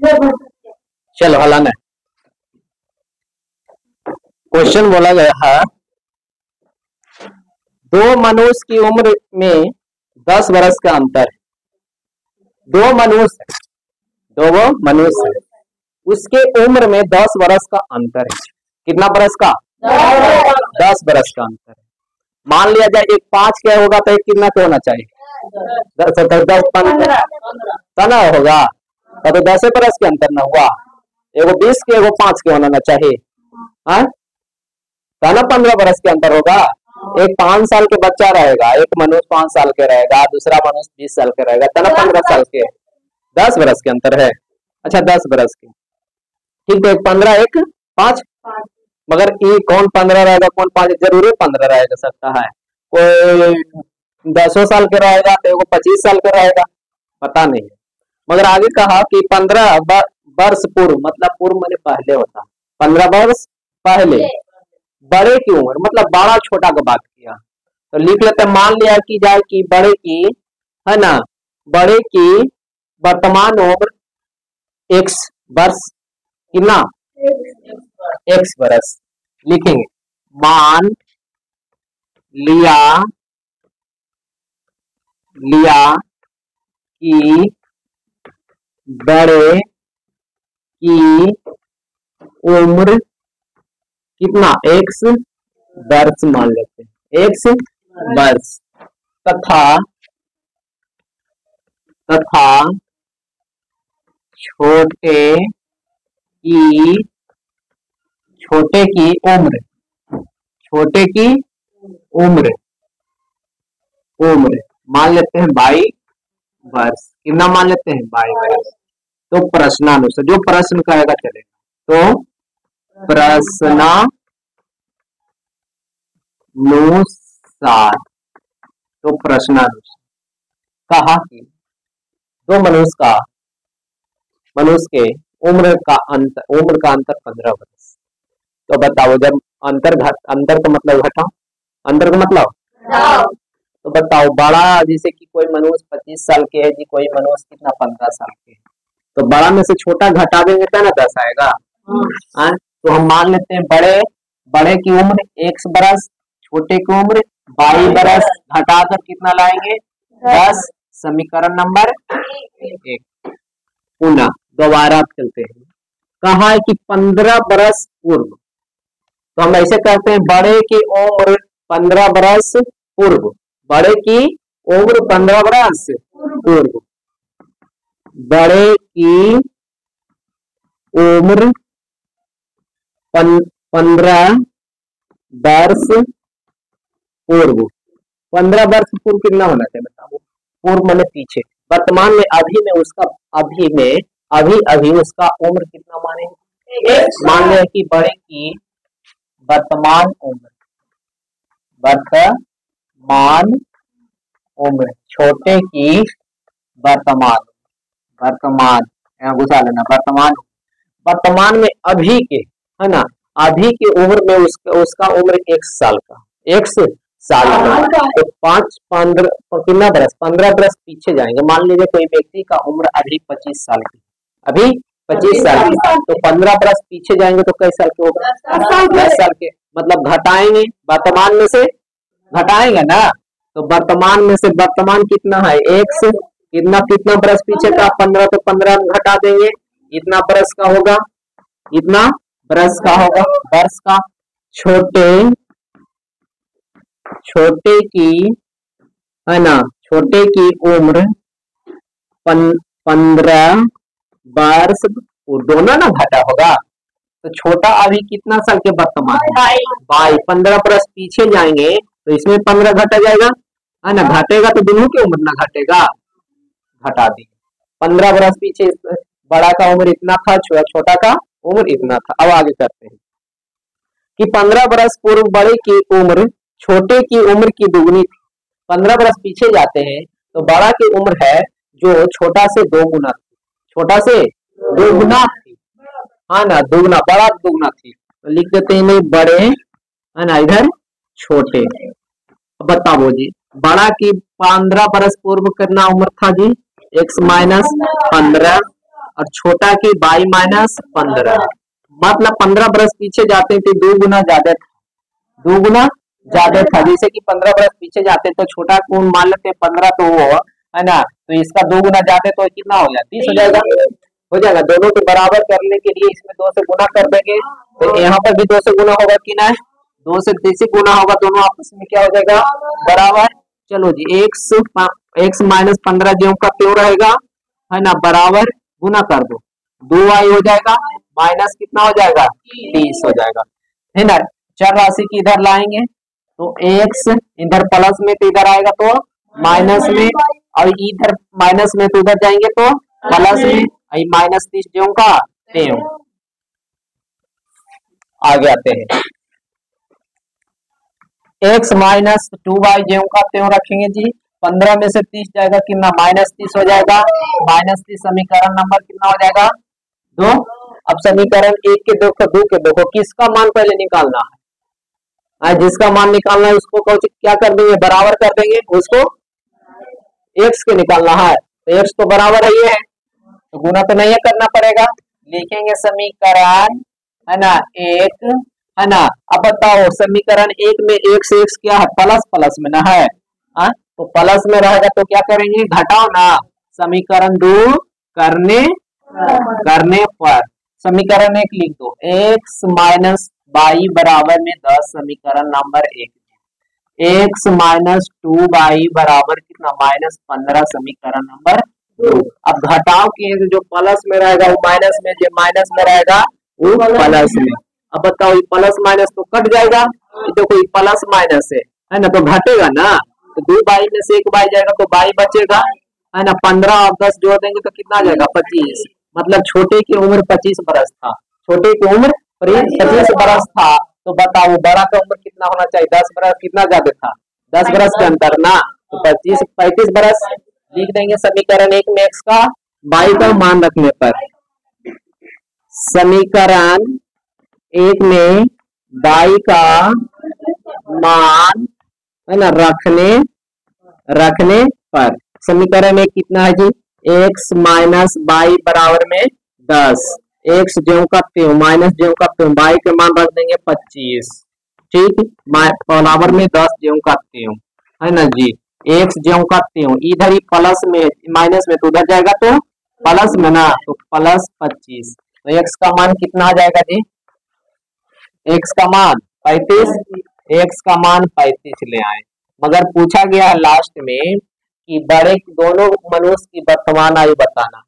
चलो हलाना। क्वेश्चन बोला गया है, दो मनुष्य की उम्र में 10 वर्ष का अंतर है। दो मनुष्य उसके उम्र में 10 वर्ष का अंतर है। कितना बरस का? 10 वर्ष का अंतर है। मान लिया जाए एक 5 क्या होगा तो एक कितना क्या होना चाहिए? 10 15 होगा तो 10 वर्ष के अंतर ना हुआ। एगो 20 के एगो 5 के होना चाहिए, हाँ ना? 15 वर्ष के अंतर होगा। एक 5 साल के बच्चा रहेगा, एक मनुष्य 5 साल के रहेगा, दूसरा मनुष्य 20 साल के रहेगा, तो ना 15 साल के। 10 वर्ष के अंतर है। अच्छा 10 वर्ष के, ठीक है। 15 एक 5, मगर ये कौन 15 रहेगा कौन 5? जरूर 15 रहेगा सकता है। कोई 10 साल के रहेगा तो एगो 25 साल के रहेगा, पता नहीं। मगर आगे कहा कि 15 वर्ष पूर्व, मतलब पूर्व मैंने पहले होता, 15 वर्ष पहले बड़े की उम्र, मतलब बड़ा छोटा का बात किया। तो लिख लेते हैं, मान लिया कि जाए कि बड़े की, है ना, बड़े की वर्तमान उम्र x वर्ष, कितना? x वर्ष लिखेंगे। मान लिया कि बड़े की उम्र कितना? x वर्ष मान लेते हैं, x वर्ष, तथा छोटे की उम्र मान लेते हैं 22 वर्ष। कितना मान लेते हैं? 22 वर्ष। तो प्रश्नानुसार जो प्रश्न करेगा चलेगा। तो प्रश्नानुसार, तो प्रश्नानुसार कहा कि दो मनुष्य के उम्र का अंतर 15 वर्ष। तो बताओ, जब अंतर का मतलब घटाओ, अंतर का मतलब तो बताओ, बड़ा जैसे कि कोई मनुष्य 25 साल के है जी, कोई मनुष्य कितना 15 साल के है, तो बड़ा में से छोटा घटा देंगे तो ना 10 आएगा। तो हम मान लेते हैं बड़े की उम्र 1 बरस, छोटे की उम्र 22 बरस, घटाकर कितना लाएंगे? 10। समीकरण नंबर 1। पुनः दोबारा चलते हैं। कहा है कि 15 बरस पूर्व, तो हम ऐसे कहते हैं, बड़े की उम्र 15 बरस पूर्व, बड़े की उम्र 15 बरस पूर्व, बड़े की उम्र 15 वर्ष पूर्व। 15 वर्ष पूर्व कितना होना चाहिए बताओ? पूर्व मैंने पीछे, वर्तमान में अभी में उसका अभी उसका उम्र कितना माने? मान लें कि बड़े की वर्तमान उम्र, छोटे की वर्तमान यहाँ घुसा लेना, वर्तमान में अभी के, है ना, अभी की उम्र में उसका उम्र 1 साल का, 1 साल का। तो 5 15 कितना बरस? 15 बरस पीछे जाएंगे। मान लीजिए कोई व्यक्ति का उम्र अभी 25 साल की, अभी 25 साल की, तो 15 बरस पीछे जाएंगे तो कई साल के होगा? 10 साल के। मतलब घटाएंगे, वर्तमान में से घटाएंगे ना, तो वर्तमान में से वर्तमान कितना है? 1 से कितना बरस पीछे का? 15, तो 15 घटा देंगे, इतना बरस का होगा, इतना बरस का होगा, वर्ष का। छोटे की, है ना, छोटे की उम्र 15 वर्ष, दोनों ना घटा होगा, तो छोटा अभी कितना साल के वर्तमान? 22। 15 बरस पीछे जाएंगे तो इसमें 15 घटा जाएगा, है ना, घटेगा तो दोनों की उम्र ना घटेगा, घटा दी। 15 बरस पीछे बड़ा का उम्र इतना था, छोटा का उम्र इतना था। अब आगे करते हैं कि 15 बरस पूर्व बड़े की उम्र छोटे की उम्र की दुगनी थी। 15 बरस पीछे जाते हैं तो बड़ा की उम्र है जो छोटा से 2 गुना थी, छोटा से 2 गुना थी, हाँ ना, दुगना, बड़ा दुगना थी। तो लिख देते हैं बड़े, है ना, इधर छोटे। अब बताओ जी, बड़ा की 15 बरस पूर्व कितना उम्र था जी? x - 15 और छोटा की y माइनस 15, मतलब 15 बरस पीछे जाते तो 2 गुना ज्यादा था, 2 गुना ज्यादा था। जैसे कि 15 बरस पीछे जाते तो छोटा को मान लेते हैं 15, तो वो है ना, तो इसका 2 गुना ज्यादा तो कितना हो गया 30 हो जाएगा, हो जाएगा। दोनों के बराबर करने के लिए इसमें 2 से गुना कर देंगे, तो यहाँ पर भी 2 से गुना होगा कि ना, 2 से 30 गुना होगा, दोनों आपस में क्या हो जाएगा बराबर। चलो जी, x माइनस 15 ज्यों का त्यों रहेगा, है ना, बराबर गुना कर दो, 2y हो जाएगा, माइनस कितना हो जाएगा 30 हो जाएगा, है ना। चर राशि की इधर लाएंगे तो x इधर प्लस में तो इधर आएगा तो माइनस में, और इधर माइनस में तो उधर जाएंगे तो प्लस में, माइनस 30 ज्यों का त्यों। आगे आते हैं, x माइनस 2y ज्यों का त्यों रखेंगे जी, 15 में से 30 जाएगा कितना, माइनस 30 हो जाएगा, माइनस 30 समीकरण नंबर कितना हो जाएगा 2। अब समीकरण 1 के देखो, 2 के देखो, किसका मान पहले निकालना है, जिसका मान निकालना है उसको क्या कर देंगे, बराबर कर देंगे, उसको x के निकालना है, तो x तो बराबर है ये है, तो गुना तो नहीं करना पड़ेगा, लिखेंगे समीकरण, है ना 1, है ना। अब बताओ समीकरण 1 में x से x क्या है, प्लस प्लस में ना है, तो प्लस में रहेगा तो क्या करेंगे, घटाओ ना, समीकरण 2 करने पर समीकरण 1 लिख दो, x माइनस y बराबर में 10 समीकरण नंबर 1, x माइनस 2y बराबर कितना माइनस 15 समीकरण नंबर 2। अब घटाव किए जो प्लस में रहेगा वो माइनस में, जो माइनस में रहेगा वो प्लस में। अब बताओ ये प्लस माइनस तो कट जाएगा, देखो ये प्लस माइनस है ना, तो घटेगा ना, तो 2y में से 1y जाएगा तो y बचेगा, है ना। 15 और 10 जोड़ देंगे तो कितना आ जाएगा 25, मतलब छोटे की उम्र 25 बरस था, छोटे की उम्र 25 बरस था, तो बताओ बड़ा का उम्र कितना होना चाहिए, 10 बरस कितना ज्यादा था, 10 बरस का अंतर ना, तो 35 बरस लिख देंगे समीकरण 1 में x का y का मान रखने पर, समीकरण 1 में y का मान, है ना, रखने पर समीकरण 1 कितना है जी, x माइनस y बराबर में 10, x ज्यों का त्यों माइनस ज्यों का त्यों, y के मान रख देंगे 25, ठीक, बराबर में 10 ज्यों का त्यों, है ना जी, x ज्यों का त्यों, इधर ही प्लस में माइनस में तो उधर जाएगा तो प्लस में ना, तो प्लस 25, तो x का मान कितना आ जाएगा जी, x का मान 35, x का मान 35 ले आए। मगर पूछा गया है लास्ट में कि बड़े दोनों मनुष्य की वर्तमान आयु बताना,